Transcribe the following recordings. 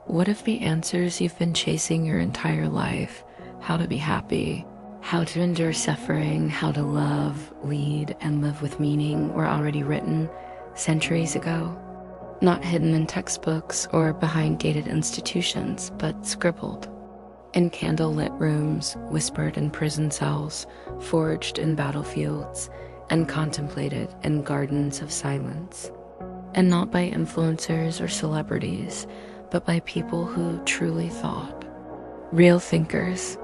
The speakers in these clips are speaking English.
What if the answers you've been chasing your entire life, how to be happy, how to endure suffering, how to love, lead, and live with meaning, were already written centuries ago? Not hidden in textbooks or behind gated institutions, but scribbled in candlelit rooms, whispered in prison cells, forged in battlefields, and contemplated in gardens of silence. And not by influencers or celebrities, but by people who truly thought. Real thinkers,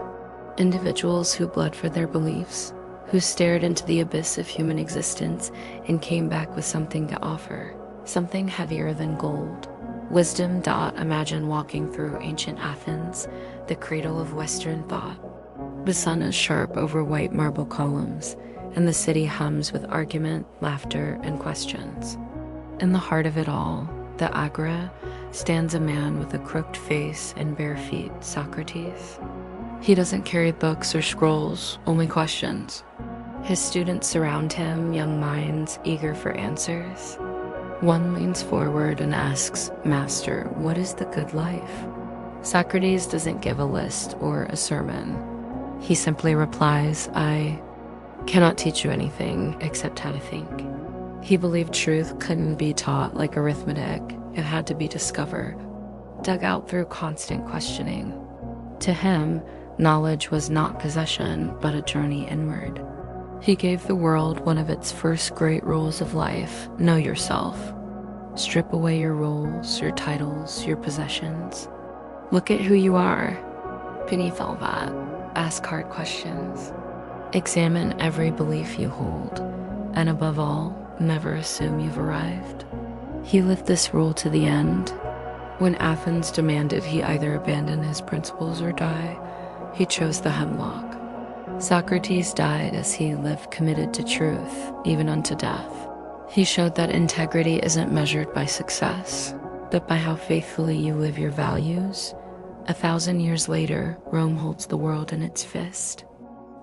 individuals who bled for their beliefs, who stared into the abyss of human existence and came back with something to offer, something heavier than gold. Wisdom. Imagine walking through ancient Athens, the cradle of Western thought. The sun is sharp over white marble columns, and the city hums with argument, laughter, and questions. In the heart of it all, the agora, stands a man with a crooked face and bare feet, Socrates. He doesn't carry books or scrolls, only questions. His students surround him, young minds eager for answers. One leans forward and asks, "Master, what is the good life?" Socrates doesn't give a list or a sermon. He simply replies, "I cannot teach you anything except how to think." He believed truth couldn't be taught like arithmetic. It had to be discovered, dug out through constant questioning. To him, knowledge was not possession, but a journey inward. He gave the world one of its first great rules of life: know yourself. Strip away your roles, your titles, your possessions. Look at who you are. Beneath all that, ask hard questions. Examine every belief you hold, and above all, never assume you've arrived. He lived this rule to the end. When Athens demanded he either abandon his principles or die, he chose the hemlock. Socrates died as he lived committed to truth, even unto death. He showed that integrity isn't measured by success, but by how faithfully you live your values. 1,000 years later, Rome holds the world in its fist.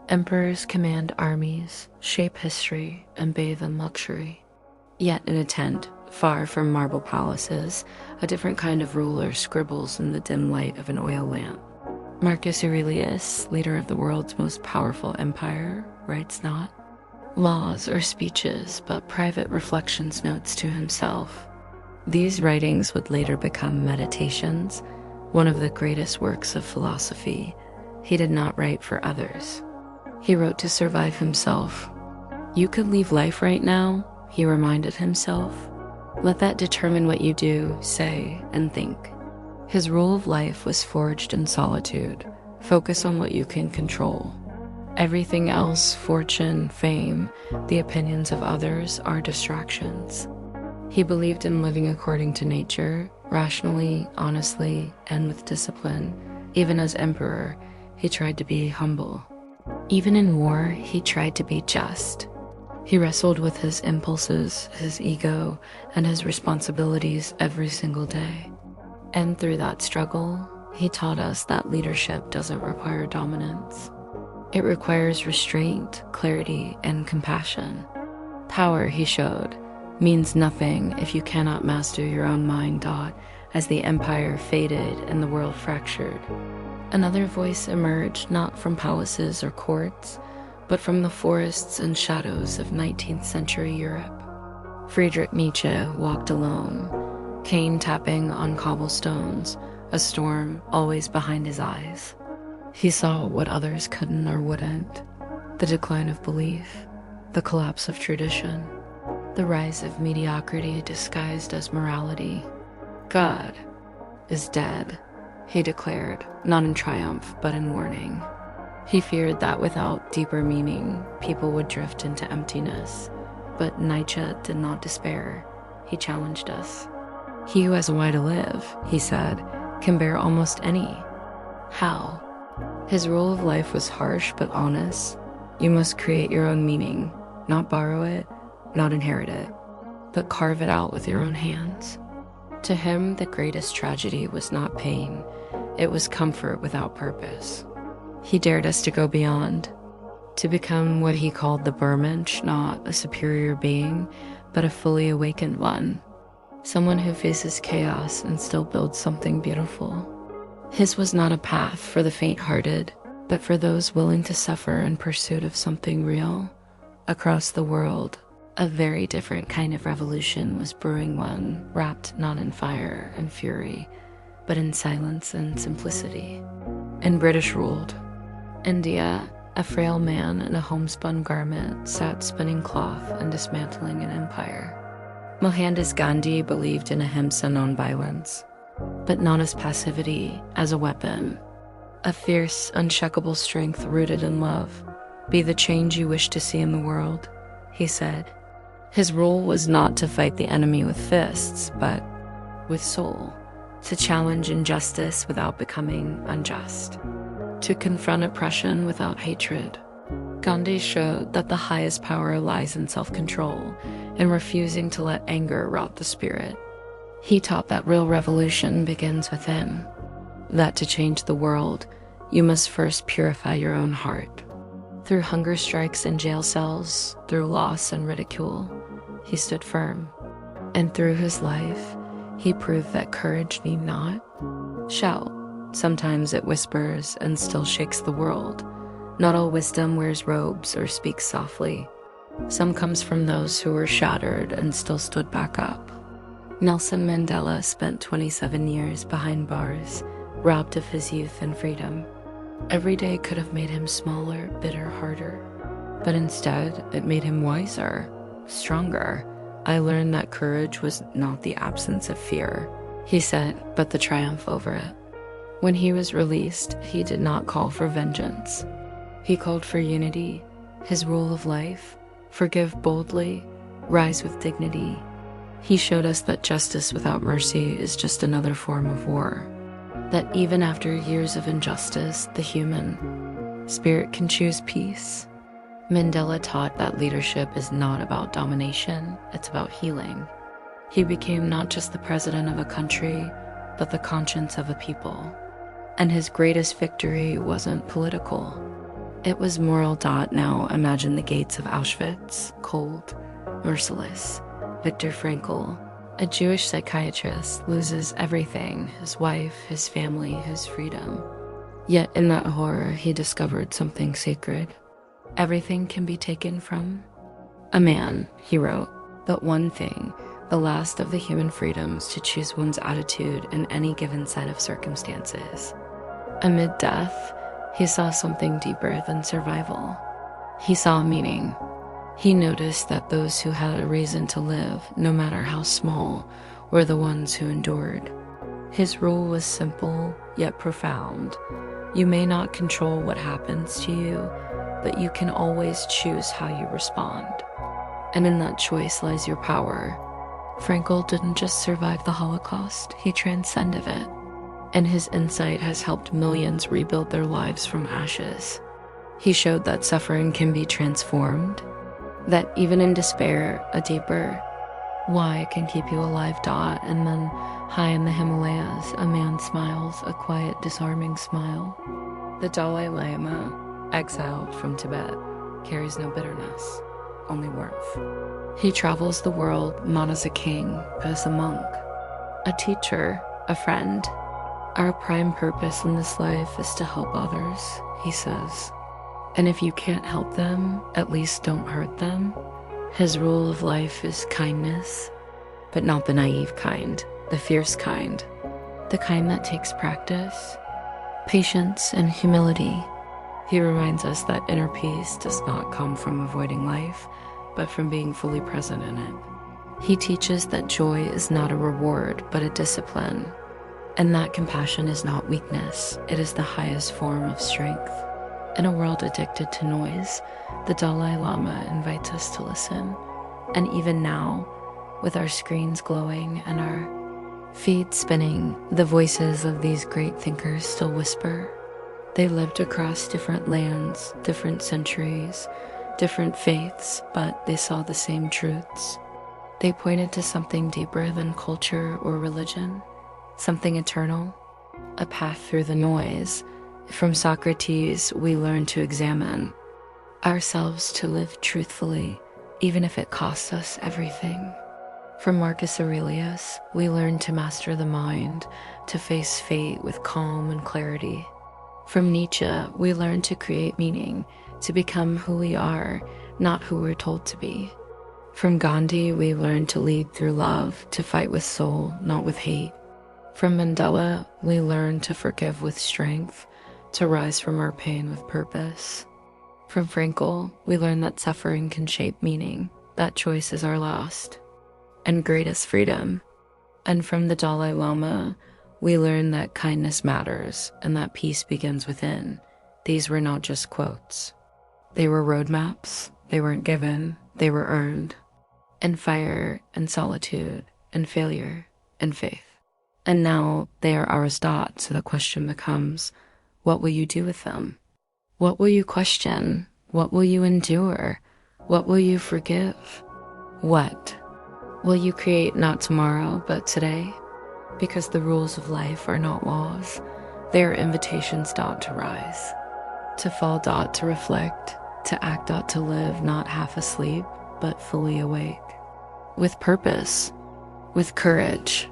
Emperors command armies, shape history, and bathe in luxury. Yet in a tent, far from marble palaces, a different kind of ruler scribbles in the dim light of an oil lamp. Marcus Aurelius, leader of the world's most powerful empire, writes not laws or speeches, but private reflections notes to himself. These writings would later become meditations, one of the greatest works of philosophy. He did not write for others. He wrote to survive himself. You could leave life right now, he reminded himself. Let that determine what you do, say, and think. His rule of life was forged in solitude. Focus on what you can control. Everything else, fortune, fame, the opinions of others, are distractions. He believed in living according to nature, rationally, honestly, and with discipline. Even as emperor, he tried to be humble. Even in war, he tried to be just. He wrestled with his impulses, his ego, and his responsibilities every single day. And through that struggle, he taught us that leadership doesn't require dominance. It requires restraint, clarity, and compassion. Power, he showed, means nothing if you cannot master your own mind. As the empire faded and the world fractured, another voice emerged, not from palaces or courts, but from the forests and shadows of 19th century Europe. Friedrich Nietzsche walked alone, cane tapping on cobblestones, a storm always behind his eyes. He saw what others couldn't or wouldn't: the decline of belief, the collapse of tradition, the rise of mediocrity disguised as morality. God is dead, he declared, not in triumph, but in warning. He feared that without deeper meaning, people would drift into emptiness. But Nietzsche did not despair. He challenged us. He who has a why to live, he said, can bear almost any. How? His rule of life was harsh but honest. You must create your own meaning, not borrow it, not inherit it, but carve it out with your own hands. To him, the greatest tragedy was not pain. It was comfort without purpose. He dared us to go beyond, to become what he called the Bermensch, not a superior being, but a fully awakened one. someone who faces chaos and still builds something beautiful. His was not a path for the faint-hearted, but for those willing to suffer in pursuit of something real. Across the world, a very different kind of revolution was brewing, one wrapped not in fire and fury, but in silence and simplicity. In British-ruled India, a frail man in a homespun garment sat spinning cloth and dismantling an empire. Mohandas Gandhi believed in ahimsa, non-violence, but not as passivity, as a weapon. A fierce, unshakable strength rooted in love. Be the change you wish to see in the world, he said. His rule was not to fight the enemy with fists, but with soul, to challenge injustice without becoming unjust, to confront oppression without hatred. Gandhi showed that the highest power lies in self-control and refusing to let anger rot the spirit. He taught that real revolution begins within, that to change the world, you must first purify your own heart. Through hunger strikes in jail cells, through loss and ridicule, he stood firm. And through his life, he proved that courage need not shout. Sometimes it whispers and still shakes the world. Not all wisdom wears robes or speaks softly. Some comes from those who were shattered and still stood back up. Nelson Mandela spent 27 years behind bars, robbed of his youth and freedom. Every day could have made him smaller, bitter, harder. But instead, it made him wiser, stronger. I learned that courage was not the absence of fear, he said, but the triumph over it. When he was released, he did not call for vengeance. He called for unity, his rule of life: forgive boldly, rise with dignity. He showed us that justice without mercy is just another form of war. That even after years of injustice, the human spirit can choose peace. Mandela taught that leadership is not about domination, it's about healing. He became not just the president of a country, but the conscience of a people. And his greatest victory wasn't political. It was moral. Now imagine the gates of Auschwitz, cold, merciless. Viktor Frankl, a Jewish psychiatrist, loses everything: his wife, his family, his freedom. Yet in that horror, he discovered something sacred. Everything can be taken from a man, he wrote, but one thing, the last of the human freedoms, to choose one's attitude in any given set of circumstances. Amid death, he saw something deeper than survival. He saw meaning. He noticed that those who had a reason to live, no matter how small, were the ones who endured. His rule was simple, yet profound. You may not control what happens to you, but you can always choose how you respond. And in that choice lies your power. Frankl didn't just survive the Holocaust, he transcended it. And his insight has helped millions rebuild their lives from ashes. He showed that suffering can be transformed, that even in despair, a deeper why can keep you alive. And then high in the Himalayas, a man smiles, a quiet, disarming smile. The Dalai Lama, exiled from Tibet, carries no bitterness, only warmth. He travels the world not as a king, but as a monk, a teacher, a friend. Our prime purpose in this life is to help others, he says. And if you can't help them, at least don't hurt them. His rule of life is kindness, but not the naive kind, the fierce kind, the kind that takes practice, patience, and humility. He reminds us that inner peace does not come from avoiding life, but from being fully present in it. He teaches that joy is not a reward, but a discipline, and that compassion is not weakness, it is the highest form of strength. In a world addicted to noise, the Dalai Lama invites us to listen. And even now, with our screens glowing and our feed spinning, the voices of these great thinkers still whisper. They lived across different lands, different centuries, different faiths, but they saw the same truths. They pointed to something deeper than culture or religion, something eternal, a path through the noise. From Socrates, we learn to examine ourselves, to live truthfully, even if it costs us everything. From Marcus Aurelius, we learn to master the mind, to face fate with calm and clarity. From Nietzsche, we learn to create meaning, to become who we are, not who we're told to be. From Gandhi, we learn to lead through love, to fight with soul, not with hate. From Mandela, we learn to forgive with strength, to rise from our pain with purpose. From Frankl, we learn that suffering can shape meaning, that choice is our last and greatest freedom. And from the Dalai Lama, we learn that kindness matters and that peace begins within. These were not just quotes. They were roadmaps. They weren't given. They were earned. In fire and solitude and failure and faith. And now they are ours taught, so the question becomes, what will you do with them? What will you question? What will you endure? What will you forgive? What will you create not tomorrow, but today? Because the rules of life are not laws. They are invitations to rise, to fall to reflect, to act to live, not half asleep, but fully awake. With purpose, with courage,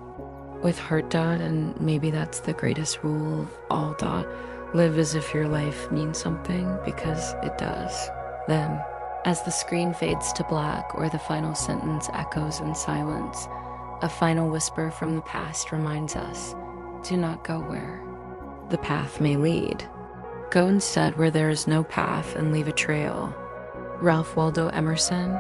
with heart and maybe that's the greatest rule of all live as if your life means something, because it does. Then, as the screen fades to black or the final sentence echoes in silence, a final whisper from the past reminds us, do not go where the path may lead. Go instead where there is no path and leave a trail. Ralph Waldo Emerson,